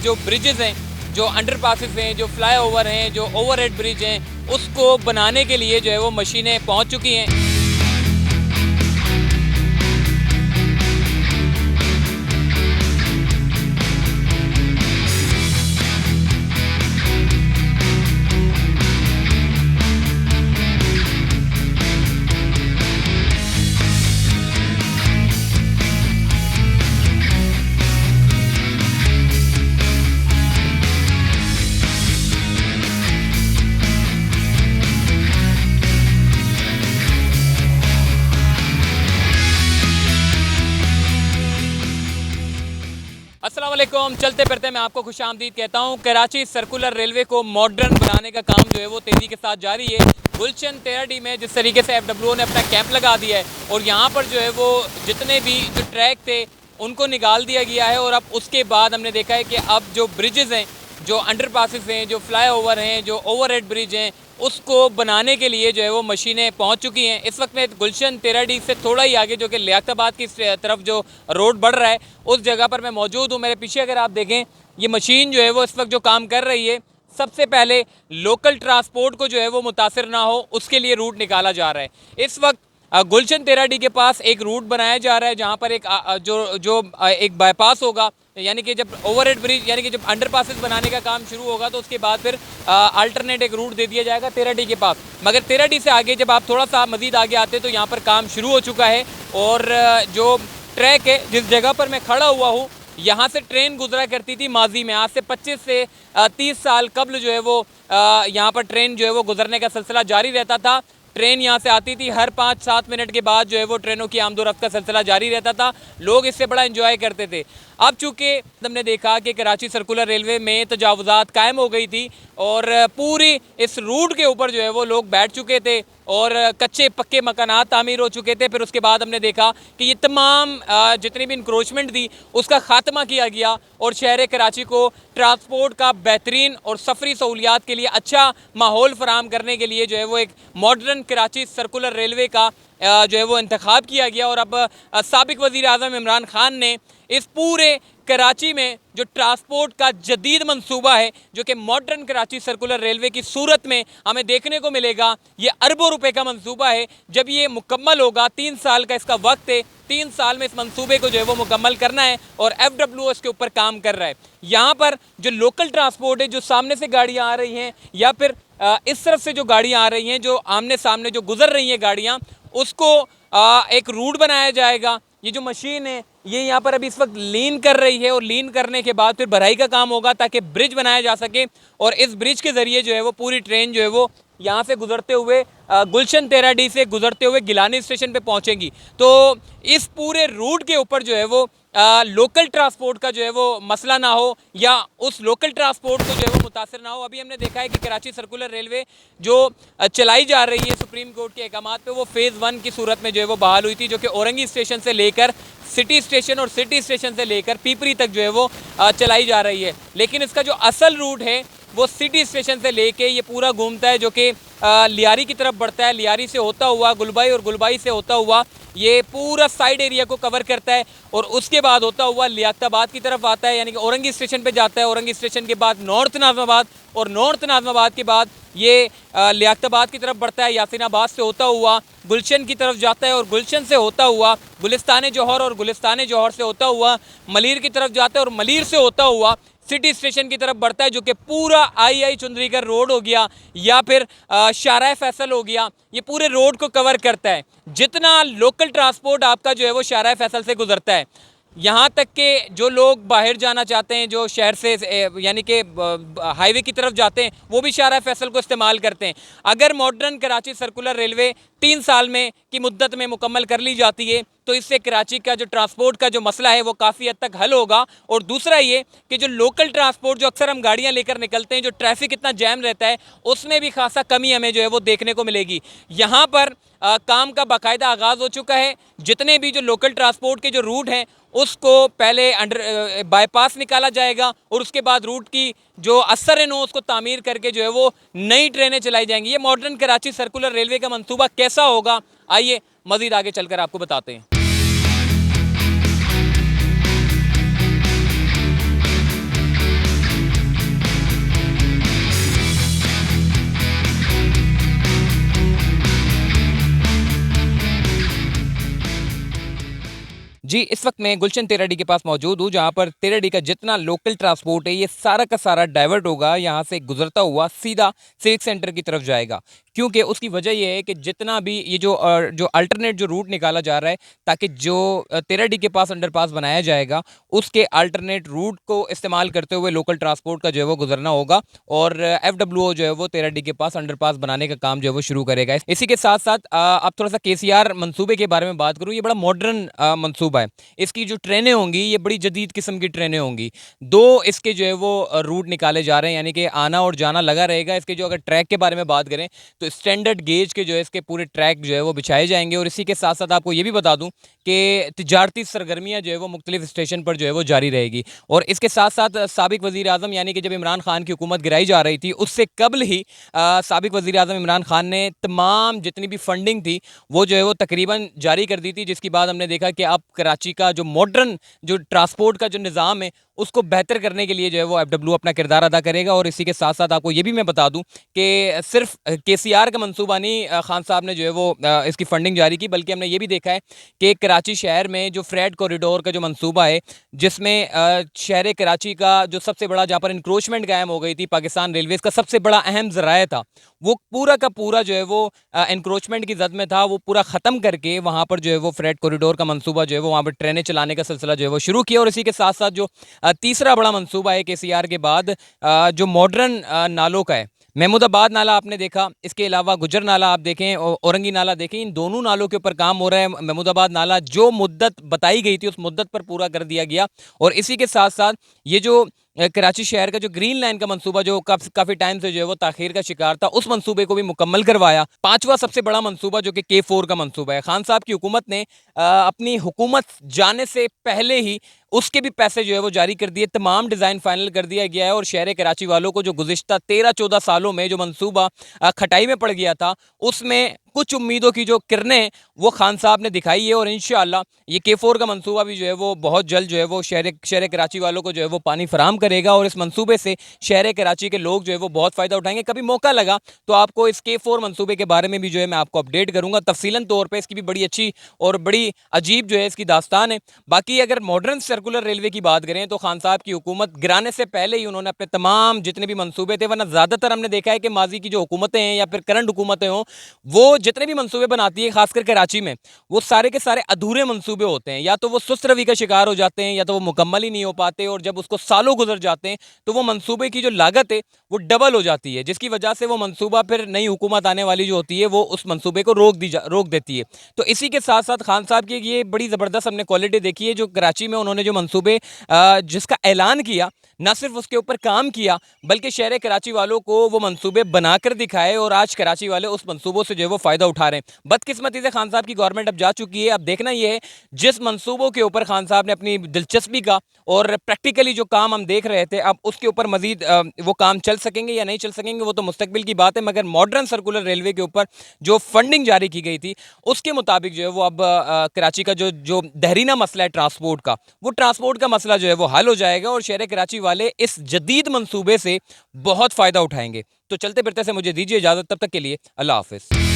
जो ब्रिजेज़ हैं, जो अंडरपासेस हैं, जो फ्लाईओवर हैं, जो ओवरहेड ब्रिज हैं, उसको बनाने के लिए जो है वो मशीनें पहुंच चुकी हैं। अस्सलाम वालेकुम। चलते फिरते मैं आपको खुशामदीद कहता हूँ। कराची सर्कुलर रेलवे को मॉडर्न बनाने का काम जो है वो तेज़ी के साथ जारी है। गुलशन 13D में जिस तरीके से FWO ने अपना कैंप लगा दिया है और यहाँ पर जो है वो जितने भी जो ट्रैक थे उनको निकाल दिया गया है। और अब उसके बाद हमने देखा है कि अब जो ब्रिजेज़ हैं, जो अंडरपासेस हैं, जो फ्लाईओवर हैं, जो ओवरहेड ब्रिज हैं, उसको बनाने के लिए जो है वो मशीनें पहुंच चुकी हैं। इस वक्त मैं गुलशन 13D से थोड़ा ही आगे जो कि लियाकताबाद की तरफ जो रोड बढ़ रहा है उस जगह पर मैं मौजूद हूँ। मेरे पीछे अगर आप देखें, ये मशीन जो है वो इस वक्त जो काम कर रही है, सबसे पहले लोकल ट्रांसपोर्ट को जो है वो मुतासिर ना हो उसके लिए रूट निकाला जा रहा है। इस वक्त गुलशन 13D के पास एक रूट बनाया जा रहा है जहाँ पर एक एक बाईपास होगा, यानी कि जब ओवरहेड ब्रिज यानी कि जब अंडरपासेस बनाने का काम शुरू होगा तो उसके बाद फिर अल्टरनेट एक रूट दे दिया जाएगा 13D के पास। मगर 13D से आगे जब आप थोड़ा सा मज़ीद आगे आते तो यहाँ पर काम शुरू हो चुका है। और जो ट्रैक है जिस जगह पर मैं खड़ा हुआ हूँ, यहाँ से ट्रेन गुजरा करती थी माजी में, आज से 25 से 30 साल कबल जो है वो यहाँ पर ट्रेन जो है वो गुजरने का सिलसिला जारी रहता था। ट्रेन यहाँ से आती थी, हर 5-7 मिनट के बाद जो है वो ट्रेनों की आमदोरफ्त का सिलसिला जारी रहता था। लोग इससे बड़ा एंजॉय करते थे। अब चूँकि हमने देखा कि कराची सर्कुलर रेलवे में तजावुज़ात कायम हो गई थी और पूरी इस रूट के ऊपर जो है वो लोग बैठ चुके थे और कच्चे पक्के मकानात तामीर हो चुके थे। फिर उसके बाद हमने देखा कि ये तमाम जितनी भी इंक्रोचमेंट थी उसका ख़ात्मा किया गया और शहर कराची को ट्रांसपोर्ट का बेहतरीन और सफरी सहूलियात के लिए अच्छा माहौल फराहम करने के लिए जो है वो एक मॉडर्न कराची सर्कुलर रेलवे का जो है वो इंतखाब किया गया। और अब साबिक वज़ीर आज़म इमरान खान ने इस पूरे कराची में जो ट्रांसपोर्ट का जदीद मंसूबा है, जो कि मॉडर्न कराची सर्कुलर रेलवे की सूरत में हमें देखने को मिलेगा, ये अरबों रुपए का मंसूबा है। जब ये मुकम्मल होगा, 3 साल का इसका वक्त है, 3 साल में इस मंसूबे को जो है वो मुकम्मल करना है और FWO इसके ऊपर काम कर रहा है। यहाँ पर जो लोकल ट्रांसपोर्ट है, जो सामने से गाड़ियाँ आ रही हैं या फिर इस तरफ से जो गाड़ियाँ आ रही हैं, जो आमने सामने जो गुजर रही हैं गाड़ियाँ, उसको एक रूट बनाया जाएगा। ये जो मशीन है ये यहाँ पर अभी इस वक्त लीन कर रही है और लीन करने के बाद फिर भराई का काम होगा ताकि ब्रिज बनाया जा सके और इस ब्रिज के ज़रिए जो है वो पूरी ट्रेन जो है वो यहाँ से गुजरते हुए गुलशन 13D से गुजरते हुए गिलानी स्टेशन पे पहुँचेंगी। तो इस पूरे रूट के ऊपर जो है वो लोकल ट्रांसपोर्ट का जो है वो मसला ना हो या उस लोकल ट्रांसपोर्ट को जो है वो मुतासर ना हो। अभी हमने देखा है कि कराची सर्कुलर रेलवे जो चलाई जा रही है सुप्रीम कोर्ट के अहकामात पे, वो फ़ेज़ 1 की सूरत में जो है वो बहाल हुई थी, जो कि औरंगी स्टेशन से लेकर सिटी स्टेशन और सिटी स्टेशन से लेकर पीपरी तक जो है वो चलाई जा रही है। लेकिन इसका जो असल रूट है वो सिटी स्टेशन से लेके ये पूरा घूमता है, जो कि लियारी की तरफ बढ़ता है, लियारी से होता हुआ गुलबाई और गुलबाई से होता हुआ ये पूरा साइड एरिया को कवर करता है और उसके बाद होता हुआ लियाकताबाद की तरफ आता है, यानी कि औरंगी स्टेशन पे जाता है। औरंगी स्टेशन के बाद नॉर्थ नाज़माबाद और नॉर्थ नाज़माबाद के बाद ये लियाकताबाद की तरफ बढ़ता है, यासीनाबाद से होता हुआ गुलशन की तरफ जाता है और गुलशन से होता हुआ गुलिस्तान जौहर और गुलिस्तान जौहर से होता हुआ मलीर की तरफ जाता है और मलीर से होता हुआ सिटी स्टेशन की तरफ बढ़ता है, जो कि पूरा आई चुंदरीगढ़ रोड हो गया या फिर शाहराह फैसल हो गया, ये पूरे रोड को कवर करता है। जितना लोकल ट्रांसपोर्ट आपका जो है वो शाहराह फैसल से गुजरता है, यहाँ तक कि जो लोग बाहर जाना चाहते हैं, जो शहर से यानी कि हाईवे की तरफ जाते हैं, वो भी शाहराह फैसल को इस्तेमाल करते हैं। अगर मॉडर्न कराची सर्कुलर रेलवे 3 साल में की मुद्दत में मुकम्मल कर ली जाती है तो इससे कराची का जो ट्रांसपोर्ट का जो मसला है वो काफ़ी हद तक हल होगा। और दूसरा ये कि जो लोकल ट्रांसपोर्ट जो अक्सर हम गाड़ियाँ लेकर निकलते हैं, जो ट्रैफिक इतना जैम रहता है, उसमें भी खासा कमी हमें जो है वो देखने को मिलेगी। यहाँ पर काम का बाकायदा आगाज़ हो चुका है। जितने भी जो लोकल ट्रांसपोर्ट के जो रूट हैं उसको पहले अंडर बाईपास निकाला जाएगा और उसके बाद रूट की जो असर नो उसको तामीर करके जो है वो नई ट्रेनें चलाई जाएंगी। ये मॉडर्न कराची सर्कुलर रेलवे का मंसूबा कैसा होगा, आइए मज़ीद आगे चलकर आपको बताते हैं। जी, इस वक्त मैं गुलशन तेराडी के पास मौजूद हूँ, जहाँ पर तेराडी का जितना लोकल ट्रांसपोर्ट है, ये सारा का सारा डाइवर्ट होगा, यहाँ से गुजरता हुआ सीधा सिविक सेंटर की तरफ जाएगा। क्योंकि उसकी वजह ये है कि जितना भी ये जो अल्टरनेट जो रूट निकाला जा रहा है, ताकि जो तेराडी के पास अंडरपास बनाया जाएगा, उसके अल्टरनेट रूट को इस्तेमाल करते हुए लोकल ट्रांसपोर्ट का जो है वो गुजरना होगा और FWO जो है वो तेराडी के पास अंडरपास बनाने का काम जो है वो शुरू करेगा। इसी के साथ साथ अब थोड़ा सा KCR मंसूबे के बारे में बात करूँ, ये बड़ा मॉडर्न मंसूबा है। इसकी जो ट्रेनें होंगी, ये बड़ी जदीद किस्म की ट्रेनें होंगी। 2 इसके जो है वो रूट निकाले जा रहे हैं, यानी कि आना और जाना लगा रहेगा। इसके जो अगर ट्रैक के बारे में बात करें, तो स्टैंडर्ड गेज के जो है इसके पूरे ट्रैक जो है वो बिछाए जाएंगे। और इसी के साथ साथ आपको ये भी बता दूं कि तिजारती सरगर्मियाँ जो है वो मुख्तलिफ स्टेशन पर जो है वो जारी रहेगी। और इसके साथ साथ साबिक वज़ीर आज़म, यानी कि जब इमरान खान की हुकूमत गिराई जा रही थी, उससे कबल ही साबिक वज़ीर आज़म इमरान खान ने तमाम जितनी भी फंडिंग थी वो जो है वो तकरीबन जारी कर दी थी, जिसके बाद हमने देखा कि अब कराची का जो मॉडर्न जो ट्रांसपोर्ट का जो निज़ाम है, उसको बेहतर करने के लिए जो है वो FWO अपना किरदार अदा करेगा। और इसी के साथ साथ आपको ये भी मैं बता दूं कि सिर्फ KCR का मंसूबा नहीं खान साहब ने जो है वो इसकी फंडिंग जारी की, बल्कि हमने ये भी देखा है कि कराची शहर में जो फ्रेट कॉरिडोर का जो मंसूबा है, जिसमें शहर कराची का जो सबसे बड़ा, जहाँ पर इंक्रोचमेंट कायम हो गई थी, पाकिस्तान रेलवेज़ का सबसे बड़ा अहम ज़राया था, वो पूरा का पूरा जो है वो इंक्रोचमेंट की जद में था, वो पूरा ख़त्म करके वहाँ पर जो है वो फ्रेट कॉरिडोर का मंसूबा जो है वो वहाँ पर ट्रेनें चलाने का सिलसिला जो है वो शुरू किया। और इसी के साथ साथ जो तीसरा बड़ा मंसूबा है KCR के बाद, जो मॉडर्न नालों का है, महमूदाबाद नाला आपने देखा, इसके अलावा गुजर नाला आप देखें, औरंगी नाला देखें, इन दोनों नालों के ऊपर काम हो रहा है। महमूदाबाद नाला जो मुद्दत बताई गई थी उस मुद्दत पर पूरा कर दिया गया। और इसी के साथ साथ ये जो कराची शहर का जो ग्रीन लाइन का मंसूबा जो काफ़ी टाइम से जो है वो ताखीर का शिकार था, उस मंसूबे को भी मुकम्मल करवाया। पांचवा सबसे बड़ा मंसूबा जो कि K4 का मंसूबा है, खान साहब की हुकूमत ने अपनी हुकूमत जाने से पहले ही उसके भी पैसे जो है वो जारी कर दिए, तमाम डिज़ाइन फाइनल कर दिया गया है। और शहर कराची वालों को जो गुज़िश्ता 13-14 सालों में जो मंसूबा खटाई में पड़ गया था, उसमें कुछ उम्मीदों की जो किरणें वो खान साहब ने दिखाई है। और इंशाअल्लाह ये K4 का मंसूबा भी जो है वो बहुत जल्द जो है वो शहर कराची वालों को जो है वो पानी फराम करेगा। और इस मंसूबे से शहर कराची के लोग जो है वो बहुत फ़ायदा उठाएंगे। कभी मौका लगा तो आपको इस K4 मंसूबे के बारे में भी जो है मैं आपको अपडेट करूँगा तफसीलन तौर पर। इसकी भी बड़ी अच्छी और बड़ी अजीब जो है इसकी दास्तान है। बाकी अगर मॉडर्न सर्कुलर रेलवे की बात करें, तो खान साहब की हुकूमत गिराने से पहले ही उन्होंने अपने तमाम जितने भी मंसूबे थे, वरना ज़्यादातर हमने देखा है कि माजी की जो हुकूमतें हैं या फिर करंट हुकूमतें हों, वो जितने भी मंसूबे बनाती है खासकर कराची में, वो सारे के सारे अधूरे मंसूबे होते हैं। या तो वो सुस्त रवि का शिकार हो जाते हैं, या तो वो मुकम्मल ही नहीं हो पाते। और जब उसको सालों गुजर जाते हैं तो वो मंसूबे की जो लागत है वो डबल हो जाती है, जिसकी वजह से वो मंसूबा फिर नई हुकूमत आने वाली जो होती है वो उस मंसूबे को रोक देती है। तो इसी के साथ साथ खान साहब की ये बड़ी ज़बरदस्त हमने क्वालिटी देखी है, जो कराची में उन्होंने जो मंसूबे जिसका ऐलान किया, न सिर्फ उसके ऊपर काम किया, बल्कि शहर कराची वालों को वो मंसूबे बनाकर दिखाए। और आज कराची वाले उस मंसूबों से जो है वो फ़ायदा उठा रहे हैं। बदकिस्मती से खान साहब की गवर्नमेंट अब जा चुकी है। अब देखना ये है, जिस मंसूबों के ऊपर खान साहब ने अपनी दिलचस्पी का और प्रैक्टिकली जो काम हम देख रहे थे, अब उसके ऊपर मजीद वो काम चल सकेंगे या नहीं चल सकेंगे, वो तो मुस्तकबिल की बात है। मगर मॉडर्न सर्कुलर रेलवे के ऊपर जो फंडिंग जारी की गई थी, उसके मुताबिक जो है वो अब कराची का जो दहरीना मसला है ट्रांसपोर्ट का, वो ट्रांसपोर्ट का मसला जो है वो हल हो जाएगा। और शहर कराची वाले इस जदीद मंसूबे से बहुत फ़ायदा उठाएंगे। तो चलते फिरते से मुझे दीजिए इजाज़त, तब तक के लिए अल्लाह हाफिज़।